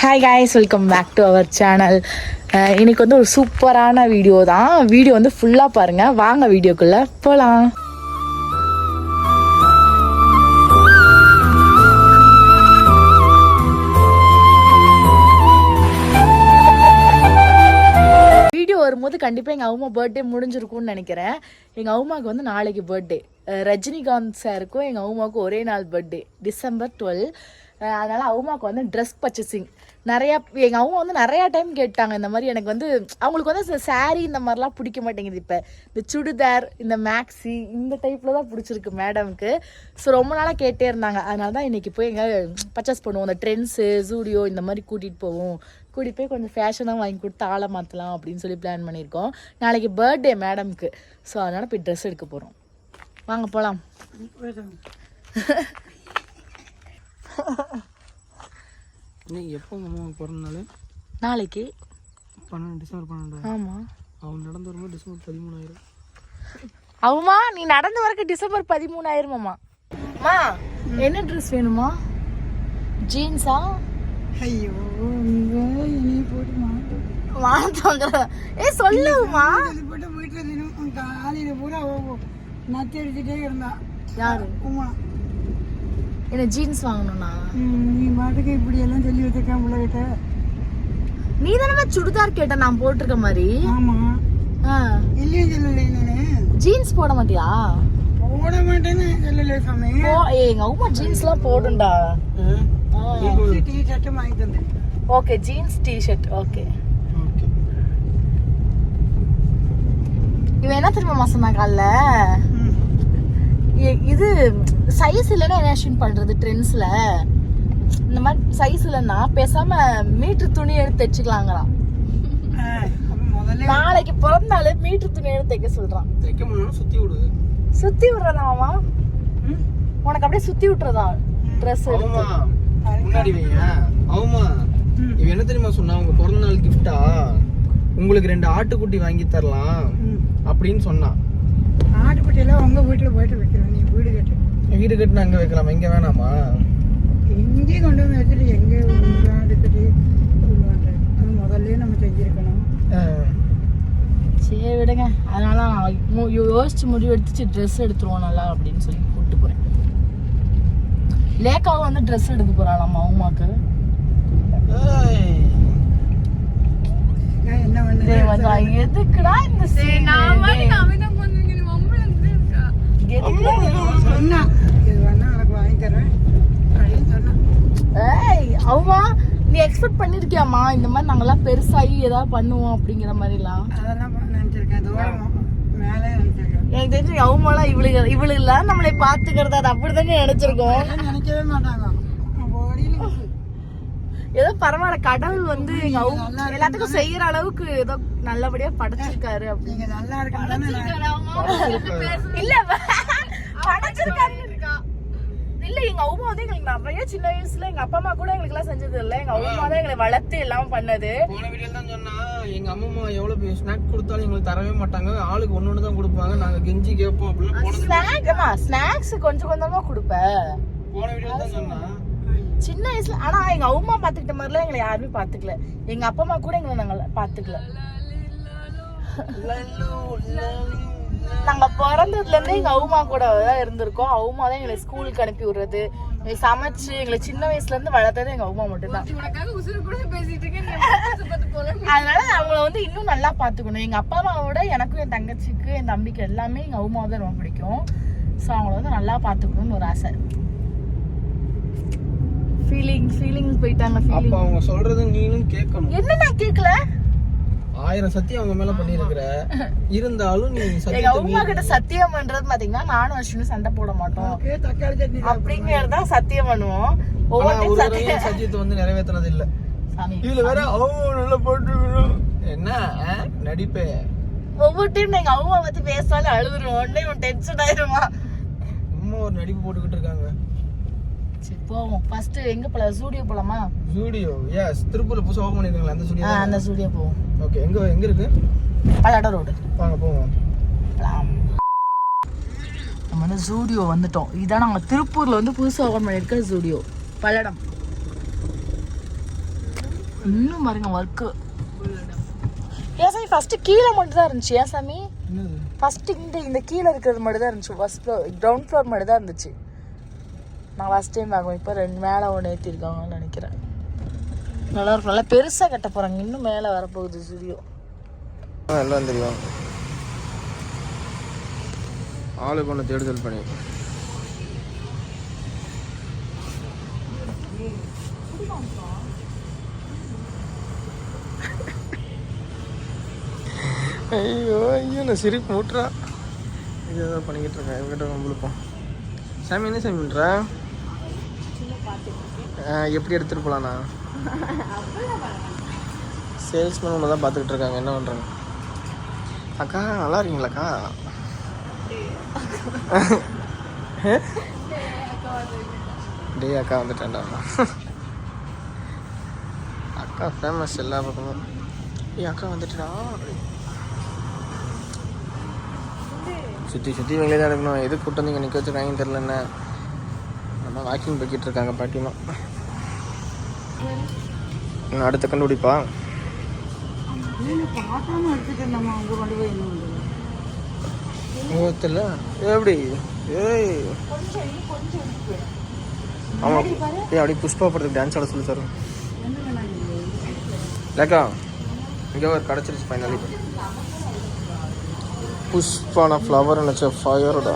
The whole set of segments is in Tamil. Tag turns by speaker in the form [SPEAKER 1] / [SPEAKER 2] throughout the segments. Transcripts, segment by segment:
[SPEAKER 1] Hi guys, welcome back to our channel. இன்னைக்கு வந்து ஒரு சூப்பரான வீடியோ தான். வீடியோ வந்து ஃபுல்லாக பாருங்கள். வாங்க வீடியோக்குள்ளே போகலாம். வீடியோ வரும்போது கண்டிப்பாக எங்கள் அம்மா பர்த்டே முடிஞ்சிருக்கும்னு நினைக்கிறேன். எங்கள் அம்மாவுக்கு வந்து நாளைக்கு பர்த்டே. ரஜினிகாந்த் சாருக்கும் எங்கள் அம்மாவுக்கும் ஒரே நாள் பர்த்டே, December 12. அதனால் அம்மாவுக்கு வந்து ட்ரெஸ் பர்ச்சேசிங் நிறையா. எங்கள் அம்மா வந்து நிறையா டைம் கேட்டாங்க. இந்த மாதிரி எனக்கு வந்து அவங்களுக்கு வந்து சாரீ இந்த மாதிரிலாம் பிடிக்க மாட்டேங்குது. இப்போ இந்த சுடிதார், இந்த மேக்ஸி, இந்த டைப்பில் தான் பிடிச்சிருக்கு மேடமுக்கு. ஸோ ரொம்ப நாளாக கேட்டே இருந்தாங்க. அதனால தான் இன்றைக்கி போய் எங்கே பர்ச்சேஸ் பண்ணுவோம். இந்த ட்ரெண்ட்ஸு, ஜூடியோ இந்த மாதிரி கூட்டிகிட்டு போவோம். கூட்டிகிட்டு போய் கொஞ்சம் ஃபேஷனாக வாங்கி கொடுத்து ஆளை மாற்றலாம் அப்படின்னு சொல்லி பிளான் பண்ணியிருக்கோம். நாளைக்கு பர்த்டே மேடமுக்கு. ஸோ அதனால் போய் ட்ரெஸ் எடுக்க போகிறோம். வாங்க போகலாம்.
[SPEAKER 2] எப்போ அம்மா பிறந்தனால?
[SPEAKER 1] நாளைக்கு
[SPEAKER 2] December 12.
[SPEAKER 1] ஆமாம்,
[SPEAKER 2] அவன் நடந்து வரும்போது December 13,000.
[SPEAKER 1] ஆமா, நீ நடந்து வரக்கு December 13,000. மா என்ன ட்ரெஸ் வேணுமா? ஜீன்ஸா?
[SPEAKER 3] ஐயோ, இனி போட்டு
[SPEAKER 1] மாத்தோங்க. சொல்லுமா.
[SPEAKER 3] போட்டு வீட்டுல தினம் காலையில பூரா நத்தி அடிச்சுட்டே இருந்தா.
[SPEAKER 1] யாரு?
[SPEAKER 3] உமா.
[SPEAKER 1] என்ன ஜீன்ஸ் வாங்கணும்னா?
[SPEAKER 3] நீ மாட்டுக்கு இப்படி எல்லாம் சொல்லி வச்சிருக்கேன் பிள்ளைகிட்ட.
[SPEAKER 1] நீ தானே சுடிதார் கேட்ட நான் போட்டிருக்க மாதிரி.
[SPEAKER 3] ஆமா. இல்லையே சொல்லலை. நானு
[SPEAKER 1] ஜீன்ஸ் போட மாட்டியா?
[SPEAKER 3] போட மாட்டேன்னு சொல்லலை சாமி.
[SPEAKER 1] எங்க அம்மா ஜீன்ஸ்லாம் போடுண்டா.
[SPEAKER 3] டி-ஷர்ட் வாங்கி தந்தேன்.
[SPEAKER 1] Okay, jeans T-shirt. ஓகே. இவன் என்ன தெரியுமா சொன்னா காலைல? இது சைஸ் இல்லைன்னா என்ன ஷூட் பண்றது? ட்ரெண்ட்ஸ்ல இந்த மாதிரி சைஸ் இல்லைன்னா பேசாம மீட்டர் துணி எடுத்து தைச்சுக்கலாங்களாம். நாளைக்கு பிறந்தாலே மீட்டர் துணி எடுத்து தைக்க சொல்றான்.
[SPEAKER 2] தைக்க முடியும், சுத்தி விடு.
[SPEAKER 1] சுத்தி விடுறதாமா? உனக்கு அப்படியே சுத்தி விட்டுறதா ட்ரெஸ் எடுத்து
[SPEAKER 2] முன்னாடி வைங்க. ஆமா, இவன் என்ன தெரியுமா சொன்னா, உங்க பிறந்த நாள் கிஃப்டா உங்களுக்கு 2 ஆட்டுக்குட்டி வாங்கி தரலாம் அப்படின்னு சொன்னான்.
[SPEAKER 3] ஆட்டுக்குட்டியெல்லாம் உங்க வீட்டுல போயிட்டு வைக்கிறேன். நீ வீடு கட்டு.
[SPEAKER 2] வீடு கட்டுனா அங்க வைக்கலாமா? இங்க வேணாமா?
[SPEAKER 3] இங்கேயும் கொண்டு வந்து வச்சுட்டு எங்க ஆட்டுக்குட்டி அது முதல்ல நம்ம செஞ்சிருக்கணும்.
[SPEAKER 1] சரி விடுங்க. அதனால நான் யோசிச்சு முடிவு எடுத்துச்சு ட்ரெஸ் எடுத்துருவோம் நல்லா அப்படின்னு சொல்லி கூப்பிட்டு போறேன். லேக்காவும் வந்து ட்ரெஸ் எடுக்க போறாளாமா அம்மாக்கு.
[SPEAKER 3] என்ன பண்ண
[SPEAKER 1] எதுக்குடா இந்த
[SPEAKER 3] சொன்னா இது வேணா உனக்கு வாங்கி தரேன் அப்படின்னு சொன்னா.
[SPEAKER 1] அவ்வா, நீ எக்ஸ்பெக்ட் பண்ணிருக்கியாமா இந்த மாதிரி நாங்கெல்லாம் பெருசாகி ஏதாவது பண்ணுவோம் அப்படிங்கிற மாதிரிலாம்?
[SPEAKER 3] அதெல்லாம் நினைச்சிருக்கேன். தூரம் மேலே நினைச்சிருக்கேன்.
[SPEAKER 1] எனக்கு தெரிஞ்சு அவங்களாம் இவளுகெல்லாம் நம்மளை பாத்துக்கிறது அது அப்படிதானே நினைச்சிருக்கோம்.
[SPEAKER 3] நினைக்கவே மாட்டாங்க.
[SPEAKER 1] ஏதோ பரவாயில்ல, கடவுள் வந்து எல்லாத்துக்கும் செய்யற அளவுக்கு ஏதோ நல்லபடியா படைச்சிருக்காரு.
[SPEAKER 3] நீங்க நல்லா இருக்காங்க.
[SPEAKER 1] இல்ல படைச்சிருக்காரு இல்ல. எங்க அம்மா வந்து எங்களுக்கு நிறைய சின்ன வயசுல எங்க அப்பா அம்மா கூட எங்களுக்கு எல்லாம் செஞ்சது இல்ல. எங்க அம்மா தான் எங்களை வளர்த்து எல்லாம் பண்ணது.
[SPEAKER 2] போன வீடியோல தான் சொன்னா, எங்க அம்மா எவ்வளவு ஸ்நாக் கொடுத்தாலும் எங்களுக்கு தரவே மாட்டாங்க. ஆளுக்கு ஒண்ணு தான் கொடுப்பாங்க. நாங்க கெஞ்சி கேட்போம் அப்படிலாம்.
[SPEAKER 1] ஸ்நாக்ஸ் கொஞ்சம் கொஞ்சமா கொடுப்பேன்.
[SPEAKER 2] போன வீடியோல தான் சொன்னா
[SPEAKER 1] சின்ன வயசுல. ஆனா எங்க அம்மா பாத்துக்கிட்ட மாதிரிலாம் எங்களை யாருமே பாத்துக்கல. எங்க அப்பா அம்மா கூட எங்களை நாங்க பாத்துக்கல. நாங்க பிறந்ததுல இருந்து எங்க அம்மா கூட தான் இருந்திருக்கோம். அம்மா தான் எங்களை ஸ்கூலுக்கு அனுப்பி விடுறது, சமைச்சு எங்களை சின்ன வயசுல இருந்து வளர்த்தது எங்க அம்மா மட்டும்தான். அதனால அவங்கள வந்து இன்னும் நல்லா பாத்துக்கணும். எங்க அப்பா அம்மாவோட எனக்கும் என் தங்கச்சிக்கு என் தம்பிக்கு எல்லாமே எங்க அம்மா தான் ரொம்ப பிடிக்கும். ஸோ அவங்கள வந்து நல்லா பாத்துக்கணும்னு ஒரு ஆசை. ஃபீலிங் போயிட்டாங்க.
[SPEAKER 2] அப்ப அவங்க சொல்றது நீனும் கேட்கணும்.
[SPEAKER 1] என்ன நான் கேட்கல?
[SPEAKER 2] 1000 சத்தியம் அவங்க மேல பண்ணிருக்கிற. இருந்தாலும் நீ
[SPEAKER 1] எங்க அம்மா கிட்ட சத்தியம் பண்றது பாத்தீங்கன்னா, நானும் அஸ்வினும் சண்டை போட மாட்டோம் அப்படிங்கறத சத்தியம் பண்ணுவோம்.
[SPEAKER 2] ஒவ்வொரு சத்தியத்தை வந்து நிறைவேற்றினது இல்ல. இதுல வேற அவங்க நல்லா போட்டுக்கணும். என்ன நடிப்பே?
[SPEAKER 1] ஒவ்வொரு டைம் எங்க அம்மா பத்தி பேசாலும் அழுதுருவோம். உடனே டென்ஷன் ஆயிருமா?
[SPEAKER 2] அம்மா ஒரு நடிப்பு போட்டுக்கிட்டு இருக்காங்க.
[SPEAKER 1] சரி போவோம். ஃபர்ஸ்ட் எங்க போலாம்? ஜூடியோ போலாமா?
[SPEAKER 2] ஜூடியோ, எஸ். திருப்பூர்ல புதுசா ஓபன் பண்ணிருக்காங்க. அந்த ஜூடியோ.
[SPEAKER 1] அந்த ஜூடியோ போவோம்.
[SPEAKER 2] ஓகே, எங்க இருக்கு?
[SPEAKER 1] பல்லடம் ரோடு.
[SPEAKER 2] வாங்க போவோம்.
[SPEAKER 1] நம்ம வந்து ஜூடியோ வந்துட்டோம். இதான் நாங்க திருப்பூர்ல வந்து புதுசா ஓபன் பண்ணிருக்க ஜூடியோ, பல்லடம். இன்னும் பாருங்க ஒர்க்கு. ஏன் சாமி ஃபர்ஸ்ட் கீழே மட்டும் தான் இருந்துச்சு? ஏன் சாமி ஃபர்ஸ்ட் இந்த கீழே இருக்கிறது மட்டும் தான் இருந்துச்சு? ஃபர்ஸ்ட் ஃப்ளோர் கிரவுண்ட் ஃப்ளோர் மட்டும் தான் இருந்துச்சு. நான் ஃபர்ஸ்ட் டைம் பார்க்குவேன். இப்போ 2 மேலே ஒன்று ஏற்றிருக்காங்கன்னு நினைக்கிறேன். நல்லா இருக்கும். நல்லா பெருசாக கட்ட போகிறாங்க. இன்னும் மேலே வரப்போகுது ஸ்டுடியோ.
[SPEAKER 2] எல்லாம் தெரியும். ஆளுக்கு ஒன்று தேடுதல் பண்ணி ஐயோ ஐயோ நான் சிரிப்பு மூட்டுறா. இது ஏதோ பண்ணிக்கிட்டு இருக்கேன். இவங்கிட்ட நம்மளுப்போம். சாமி என்ன சாமி பண்ணுற? எப்படி எடுத்துகிட்டு போகலாண்ணா? சேல்ஸ்மேன் ஒன்று தான் பார்த்துக்கிட்டு இருக்காங்க. என்ன பண்ணுறாங்க? அக்கா நல்லா இருக்கீங்களாக்கா? டே அக்கா வந்துட்டேன்டா. அக்கா ஃபேமஸ் எல்லா பக்கமும். அக்கா வந்துட்டா. சுற்றி சுற்றி இவங்களே தான் எடுக்கணும். எது கூட்டம் வந்து இங்கே நிற்க வச்சுருக்காங்கன்னு தெரில. என்ன நம்ம வாக்கிங் போய்கிட்டு இருக்காங்க பாட்டிமா. அடுத்த கண்டுபிடிப்பா. தெரியல எப்படி? ஏய் ஆமாம். அப்படி புஷ்பா படத்துக்கு டான்ஸ் ஆட சொல்லி தரும். லேக்கா இங்கே ஒரு கிடச்சிருச்சு ஃபைனலி. புஷ்பான ஃப்ளவர் நினச்ச ஃபயரோட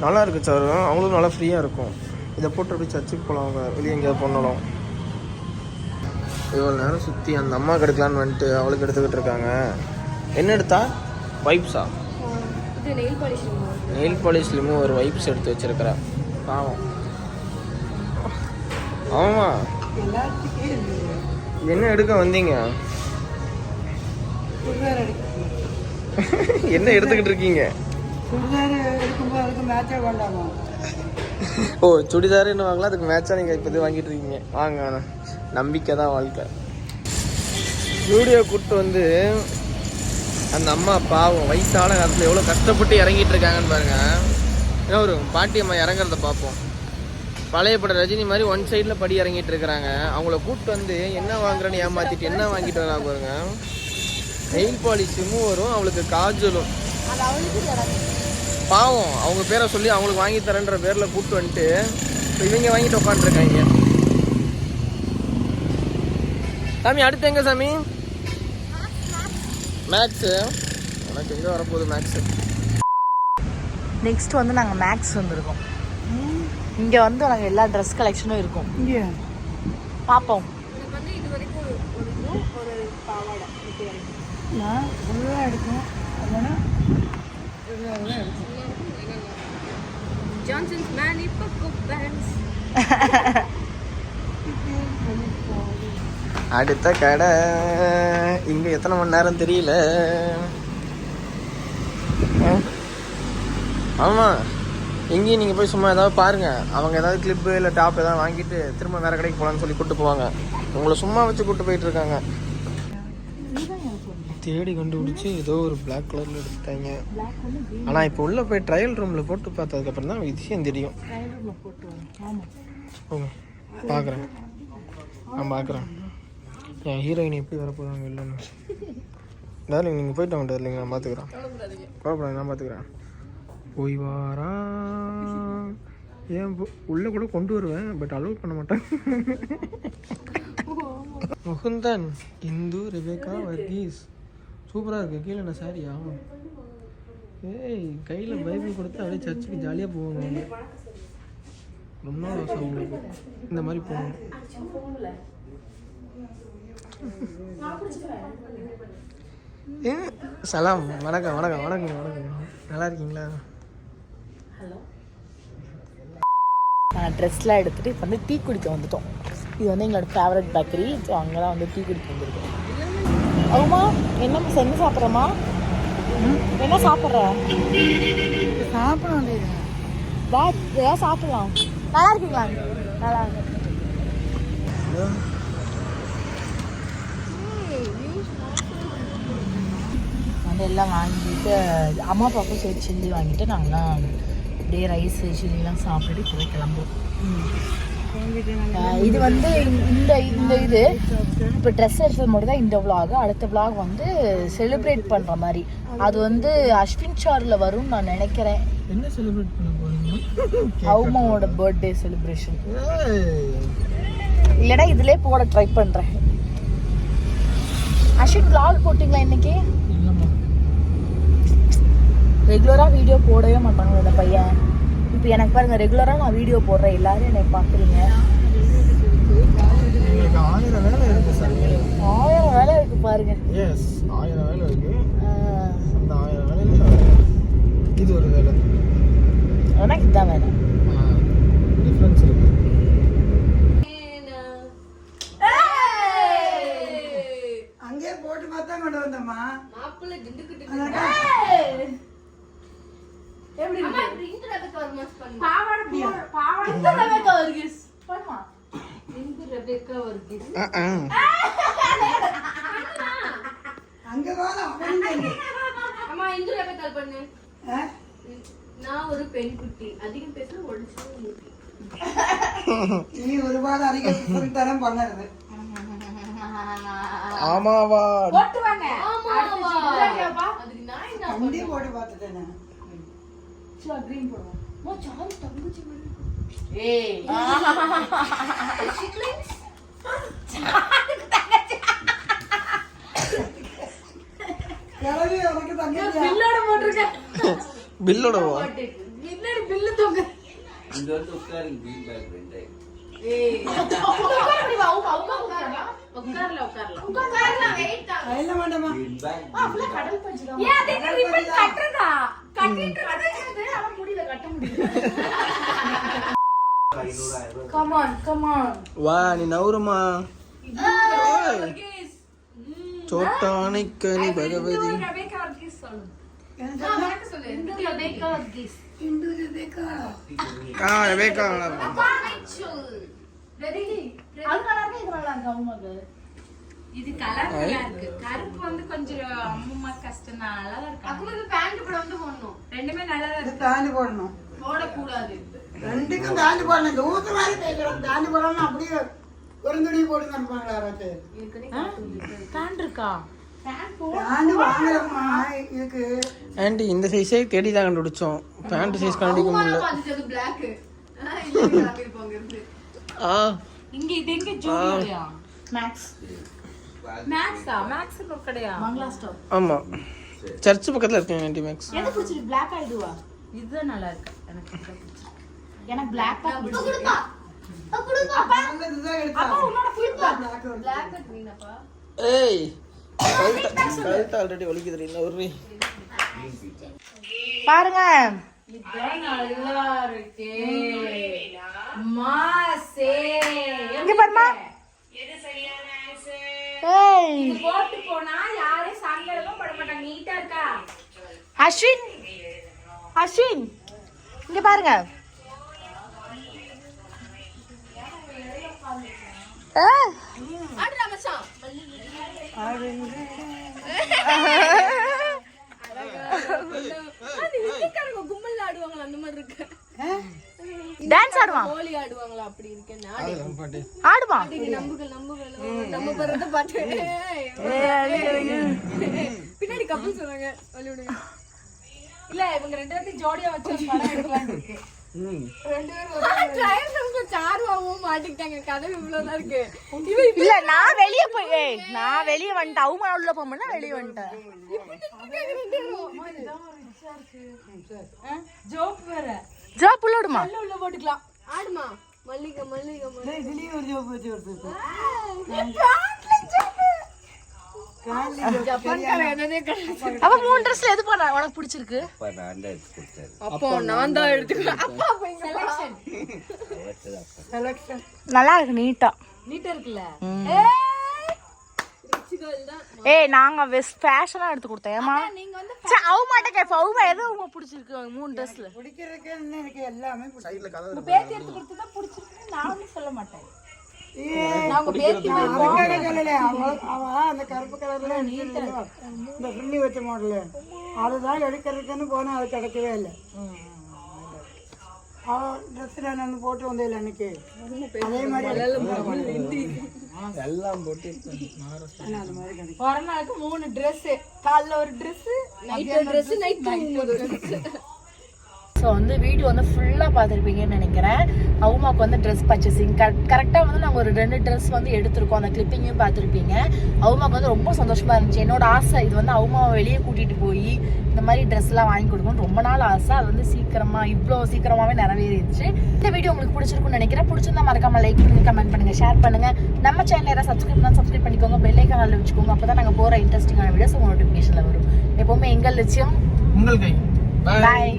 [SPEAKER 2] நல்லா இருக்குது சார். அவங்களும் நல்லா ஃப்ரீயாக இருக்கும். இதை போட்டு அப்படி சர்ச்சுக்கு போகலாம். அவங்க வெளியே எங்கேயாவது போனாலும். இவ்வளோ நேரம் சுற்றி அந்த அம்மா எடுக்கலான்னு வந்துட்டு அவளுக்கு எடுத்துக்கிட்டு இருக்காங்க. என்ன எடுத்தா? வைப்ஸா? நெயில் பாலிஷ் ரிமூவர் வைப்ஸ் எடுத்து வச்சிருக்கிறா. பாவம். ஆமாம். என்ன எடுக்க வந்தீங்க? என்ன எடுத்துக்கிட்டு இருக்கீங்க? ஓ சுடிதார் என்ன வாங்கலாம், அதுக்கு மேட்சாக நீங்கள் இப்போ வாங்கிட்டு இருக்கீங்க. வாங்க, நம்பிக்கை தான் வாழ்க்கை. வீடியோ கூப்பிட்டு வந்து அந்த அம்மா பாவம் வயசான காலத்தில் எவ்வளோ கஷ்டப்பட்டு இறங்கிட்டு இருக்காங்கன்னு பாருங்க. ஏன்னா ஒரு பாட்டி அம்மா இறங்குறத பார்ப்போம். பழைய பட ரஜினி மாதிரி ஒன் சைடில் படி இறங்கிட்டு இருக்கிறாங்க. அவங்கள கூப்பிட்டு வந்து என்ன வாங்குறேன்னு ஏமாற்றிட்டு என்ன வாங்கிட்டு வராங்க பாருங்க. நெயில் பாலிஷும் வரும், அவளுக்கு காஜலும். பாவம் அவங்க பேரை சொல்லி அவங்களுக்கு வாங்கி தரேன்ற பேரில் கூப்பிட்டு வந்துட்டு இப்போ இவங்க வாங்கிட்டு உட்காந்துருக்காங்க. சாமி அடுத்து எங்கே சாமி? மேக்ஸு. உனக்கு எங்கே வரப்போகுது மேக்ஸு?
[SPEAKER 1] நெக்ஸ்ட் வந்து நாங்கள் மேக்ஸ் வந்திருக்கோம். இங்கே வந்து நாங்கள் எல்லா ட்ரெஸ் கலெக்ஷனும் இருக்கும். இங்கே பார்ப்போம்.
[SPEAKER 4] ஜான்சன்ஸ் மேனி பக்கப் பேண்ட்ஸ்.
[SPEAKER 2] அடுத்த கடை இங்கே எத்தனை மணி நேரம் தெரியல. ஆமாம், எங்கேயும் நீங்கள் போய் சும்மா ஏதாவது பாருங்கள். அவங்க ஏதாவது கிளிப்பு இல்லை டாப் ஏதாவது வாங்கிட்டு திரும்ப வேறு கடைக்கு போகலான்னு சொல்லி கூப்பிட்டு போவாங்க. உங்களை சும்மா வச்சு கூப்பிட்டு போயிட்டுருக்காங்க. தேடி கண்டுபிடிச்சி ஏதோ ஒரு பிளாக் கலரில் எடுத்துட்டாங்க. ஆனால் இப்போ உள்ளே போய் ட்ரையல் ரூமில் போட்டு பார்த்ததுக்கப்புறம் தான் விஷயம் தெரியும். ஓகே பார்க்குறேன், நான் பார்க்குறேன் என் ஹீரோயின் எப்படி வரப்போகிறாங்க இல்லைன்னு. டார்லிங் நீங்கள் போயிட்டு வாங்க டார்லிங், நான் பார்த்துக்குறேன். கோவப்படாது, நான் பார்த்துக்குறேன். போய் வாரா ஏன் உள்ளே கூட கொண்டு வருவேன், பட் அலோவ் பண்ண மாட்டேன். முகுந்தன், இந்து, ரெபேக்கா, வர்கீஸ். சூப்பராக இருக்குது. கீழே என்ன சாரியா? ஏய் கையில் பைபிள் கொடுத்து அப்படியே சர்ச்சுக்கு ஜாலியாக போவாங்க. அவங்க ரொம்ப நாள் வருஷம் அவங்களுக்கு இந்த மாதிரி போகணும். சலாம், வணக்கம் வணக்கம் வணக்கம் வணக்கம். நல்லா இருக்கீங்களா?
[SPEAKER 1] நாங்கள் ட்ரெஸ்லாம் எடுத்துகிட்டு இப்போ வந்து டீ குடிக்க வந்துட்டோம். இது வந்து எங்களோட ஃபேவரட் பேக்கரி. ஸோ அங்கே தான் வந்து டீ குடிக்க வந்துருக்கோம். ஆமா, என்ன சாப்பிட்றோமா? என்ன சாப்பிட்ற?
[SPEAKER 3] சாப்பிட வேண்டியது
[SPEAKER 1] ஏதாவது சாப்பிடலாம். நல்லா இருக்கீங்களா? நல்லா இருக்கு. வந்து எல்லாம் வாங்கிட்டு அம்மா அப்பாவுக்கும் சரி சில்லி வாங்கிட்டு நாங்கள்லாம் அப்படியே ரைஸ் சில்லிலாம் சாப்பிட்டுட்டு இப்போ கிளம்புவோம். இது வந்து இந்த இந்த இது இப்போ ட்ரெஸ் எடுத்தது மட்டும் தான் இந்த vlog. அடுத்த vlog வந்து செலிப்ரேட் பண்ணுற மாதிரி அது வந்து அஸ்வின் சாரில் வரும்னு நான் நினைக்கிறேன்.
[SPEAKER 2] என்ன செலிப்ரேட் பண்ண போறீங்க?
[SPEAKER 1] அவுமாவோட பர்த்டே செலிப்ரேஷன். இல்லைன்னா இதிலே போட ட்ரை பண்ணுறேன். அஸ்வின் vlog போட்டிங்களா இன்னைக்கு? ரெகுலராக வீடியோ போடவே மாட்டாங்க இந்த பையன். இப்போ எனக்கு பாருங்க ரெகுலராக நான் வீடியோ போடுறேன், எல்லாரும் என்னை பார்க்குறீங்க.
[SPEAKER 2] 1000 வேலை இருக்கு சார்.
[SPEAKER 1] 1000 வேலை இருக்கு பாருங்க.
[SPEAKER 2] எஸ் 1000 வேலை இருக்கு. அந்த 1000 வேலையில இது ஒரு வேலை.
[SPEAKER 1] எனக்கு இதுதான் வேலை.
[SPEAKER 2] டிஃபரன்ஸ் இருக்கு.
[SPEAKER 3] அங்கே போட்டு பார்த்தா கொண்டு வந்தம்மா.
[SPEAKER 4] மாப்பிள்ளை டிண்டுக்கிட்டு
[SPEAKER 1] எப்படி
[SPEAKER 4] அம்மா இப்படி இந்த ரெபேக்கா ஒரு மாஸ் பண்ணு.
[SPEAKER 1] பாவாடை இந்த ரெபேக்கா வர்கீஸ் பண்ணுமா?
[SPEAKER 4] இந்த ரெபேக்கா ஒரு கிஸ்.
[SPEAKER 3] அங்கே போதும்.
[SPEAKER 4] அம்மா இந்த ரெபேக்கா பண்ணு.
[SPEAKER 3] ஆ?
[SPEAKER 4] நான் ஒரு பெண் குட்டி. அதிகம் பேசுனா ஒளிச்சு மூடி.
[SPEAKER 3] நீ ஒருபாடு அதிக தரம் பண்ணறது.
[SPEAKER 2] ஆமாவா?
[SPEAKER 1] போட்டு வாங்க.
[SPEAKER 4] ஆமாவா? அதுக்கு நான் என்ன
[SPEAKER 3] கண்டி போட்டு பார்த்துட்டேன் நான்.
[SPEAKER 1] சோ கிரீன் போடுவோம்.
[SPEAKER 4] மோ சாரு தங்கச்சி மாதிரி.
[SPEAKER 1] ஏய்
[SPEAKER 3] கிளவி உனக்கு தங்கச்சியா?
[SPEAKER 1] பில்லோட போட்டுருக்க.
[SPEAKER 2] பில்லோடவா?
[SPEAKER 1] பின்னாடி பில்லு தொங்க.
[SPEAKER 5] இந்த வந்து உட்காருங்க green bag ரெண்டே.
[SPEAKER 1] ஏய் உட்கார முடியுமா? உட்காரலாம். உட்காரலாம் வெயிட் ஆ.
[SPEAKER 3] இல்ல வேண்டாமா?
[SPEAKER 5] Green bag.
[SPEAKER 1] ஃபுல்லா கடல் பஞ்சு தான். ஏன் அதே ரிப்பன் கட்டறதா? கட்டிட்டு வரது ஆனா முடியல கட்ட முடியல.
[SPEAKER 5] 500
[SPEAKER 1] கம் ஆன்.
[SPEAKER 2] வா நீ நவுருமா. சோட்டானை கனி பகவதி.
[SPEAKER 1] ரெபேக்கா வர்கீஸ் சொல்லு.
[SPEAKER 3] எனக்கு
[SPEAKER 1] வணக்கம் சொல்லு. இந்த ரெபேக்கா வர்கீஸ்.
[SPEAKER 3] இந்து ரெபேக்கா.
[SPEAKER 2] Rebecca
[SPEAKER 1] ready. அது நல்லா இருக்கு, இது நல்லா இருக்கு அம்மாக்கு.
[SPEAKER 6] இது கலர் நல்லா இருக்கு. கருப்பு வந்து கொஞ்சம் அம்மா கஷ்டம் தான். நல்லா இருக்கு.
[SPEAKER 4] அப்ப வந்து பேண்ட் கூட வந்து போடணும்.
[SPEAKER 6] ரெண்டுமே நல்லா தான்
[SPEAKER 3] இது
[SPEAKER 6] இருக்கு.
[SPEAKER 3] தாண்டி போடணும்.
[SPEAKER 4] போட கூடாது.
[SPEAKER 3] ரெண்டுக்கும் தாண்டி போடணும். இந்த ஊத்து மாதிரி தேய்க்கிறோம். தாண்டி போடணும். அப்படியே ஒரு துணி போட்டு அனுப்பாங்களா யாராவது?
[SPEAKER 1] பேண்ட் இருக்கா?
[SPEAKER 3] தாண்டி வாங்குறோம்மா இதுக்கு.
[SPEAKER 2] ஆண்டி இந்த சைஸே தேடி தான் கண்டுபிடிச்சோம். பேண்ட் சைஸ் கண்டுபிடிக்க முடியல.
[SPEAKER 4] அது Black. இல்ல நான் இருப்பாங்க இருந்து.
[SPEAKER 2] ஆ
[SPEAKER 6] இங்க இது எங்க ஜூடியோயா?
[SPEAKER 1] மேக்ஸ்.
[SPEAKER 6] மேக்ஸா? மேக்ஸ் கடையா?
[SPEAKER 1] மங்களா ஸ்டாப்.
[SPEAKER 2] ஆமா சர்ச் பக்கத்துல இருக்கு ஆண்டி மேக்ஸ்.
[SPEAKER 1] எது பிடிச்சிருக்கு? Black ஆ இதுவா?
[SPEAKER 6] இதுதான் நல்லா இருக்கு. எனக்கு இது பிடிச்சிருக்கு.
[SPEAKER 1] எனக்கு Black தான் பிடிச்சிருக்கு.
[SPEAKER 4] கொடுப்பா. கொடுப்பா.
[SPEAKER 3] நாங்க இதுதான் எடுத்தோம்.
[SPEAKER 1] அப்பா உன்னோட ஃபுல்
[SPEAKER 3] black வந்து.
[SPEAKER 4] Black நீனப்பா.
[SPEAKER 2] ஏய் கழுத்து ஆல்ரெடி வலிக்குது இல்ல ஒரு
[SPEAKER 1] பாருங்க.
[SPEAKER 6] இதுதான் நல்லா இருக்கு. மாசே.
[SPEAKER 1] இங்க பாருமா. ஏய்
[SPEAKER 6] இது போட்டு போனா யாரே சங்கடமா பட மாட்டாங்க. நீட்டா இருக்கா?
[SPEAKER 1] அஸ்வின் இங்க பாருங்க.
[SPEAKER 4] ஆடுடா மச்சான். அது இந்திக்காரங்க கும்பல்ல ஆடுவாங்களா அந்த மாதிரி இருக்கு.
[SPEAKER 1] டான்ஸ் ஆடுவான்.
[SPEAKER 4] கோலி ஆடுவாங்களா அப்படி இருக்கேன்.
[SPEAKER 1] ஆடுவான்.
[SPEAKER 4] நம்ம பரத பாட்டு. பின்னாடி கப்பல் சொன்னாங்க. வழி விடுங்க.
[SPEAKER 6] இல்ல இவங்க ரெண்டு பேரும் ஜோடியா வச்சு ஒரு படம் எடுக்கலாம்னு இருக்கு.
[SPEAKER 4] ரெண்டு பேரும் ட்ரையல் நமக்கு சார்வாவும் மாட்டிக்கிட்டாங்க. கதவு இவ்வளவுதான் இருக்கு.
[SPEAKER 1] இல்ல நான் வெளிய போய் நான் வெளிய வந்துட்டேன். அவுமா உள்ள போறேன்னா வெளிய வந்துட்டேன்.
[SPEAKER 6] ஜோப் வேற.
[SPEAKER 1] ஜாப் உள்ளடுமா?
[SPEAKER 6] உள்ள போட்டுக்கலாம்.
[SPEAKER 4] ஆடுமா மல்லிகை மல்லிகை மல்லிகை.
[SPEAKER 3] இதுலயும் ஒரு ஜோப்பு வச்சு வருது.
[SPEAKER 1] அப்ப 3 ட்ரெஸ்ல எது பண்ண உனக்கு பிடிச்சிருக்கு?
[SPEAKER 5] அப்பா நான் தான் எடுத்து கொடுத்தாரு.
[SPEAKER 4] அப்போ நான் தான் எடுத்துக்கிறேன். அப்பா
[SPEAKER 3] செலக்ஷன்
[SPEAKER 1] நல்லா இருக்கு நீட்டா.
[SPEAKER 6] நீட்டா இருக்குல்ல?
[SPEAKER 1] ஏய் நாங்க வெஸ்ட் ஃபேஷனா எடுத்து கொடுத்தேன். ஏமா சே அவ மாட்ட கேப்ப அவ எது உங்களுக்கு பிடிச்சிருக்கு 3 ட்ரெஸ்ல?
[SPEAKER 3] பிடிக்கிறதுக்கு எனக்கு எல்லாமே பிடிக்கும்.
[SPEAKER 6] உங்க பேத்தி எடுத்து கொடுத்தா பிடிச்சிருக்கு நான் சொல்ல மாட்டேன்.
[SPEAKER 3] அதுக்காக சொல்லல. அவ அந்த கருப்பு கலர்ல இந்த பில்லி வச்ச மாடலு அதுதான் எடுக்கிறதுக்குன்னு போனா அது கிடைக்கவே இல்லை. ட்ரெஸ்ஸில் நான் போட்டு வந்தேன் அன்னைக்கு அதே மாதிரி
[SPEAKER 2] எல்லாம் போட்டு
[SPEAKER 3] அது மாதிரி கிடைக்கும்.
[SPEAKER 4] ஒரு நாளுக்கு 3 ட்ரெஸ், காலைல ஒரு ட்ரெஸ், நைட் ஒரு ட்ரெஸ், நைட் தூங்கும்போது ஒரு ட்ரெஸ்.
[SPEAKER 1] ஸோ வந்து வீடியோ வந்து ஃபுல்லாக பார்த்துருப்பீங்கன்னு நினைக்கிறேன். அவுமாவுக்கு வந்து ட்ரெஸ் பர்ச்சேசிங் கரெக்டாக வந்து நாங்கள் ஒரு 2 ட்ரெஸ் வந்து எடுத்திருக்கோம். அந்த கிளிப்பிங்கையும் பார்த்துருப்பீங்க. அவுமாவுக்கு வந்து ரொம்ப சந்தோஷமாக இருந்துச்சு. என்னோட ஆசை இது வந்து அவுமாவை வெளியே கூட்டிகிட்டு போய் இந்த மாதிரி ட்ரெஸ்லாம் வாங்கி கொடுக்கணும் ரொம்ப நாள் ஆசை. அது வந்து இவ்வளோ சீக்கிரமாகவே நிறைவேறிடுச்சு. இந்த வீடியோ உங்களுக்கு பிடிச்சிருக்குன்னு நினைக்கிறேன். பிடிச்சிருந்தா மறக்காம லைக் பண்ணுங்க, கமெண்ட் பண்ணுங்க, ஷேர் பண்ணுங்க. நம்ம சேனல் யாராவது சப்ஸ்கிரைப் பண்ணிக்கோங்க, பெல் ஐகானில் வச்சுக்கோங்க. அப்போ தான் நாங்கள் போகிற இன்ட்ரெஸ்டிங்கான வீடியோஸ் உங்கள் நோட்டிஃபிகேஷனில் வரும். எப்போவுமே எங்கள் லட்சியம்
[SPEAKER 2] உங்கள் கை.
[SPEAKER 1] பாய்.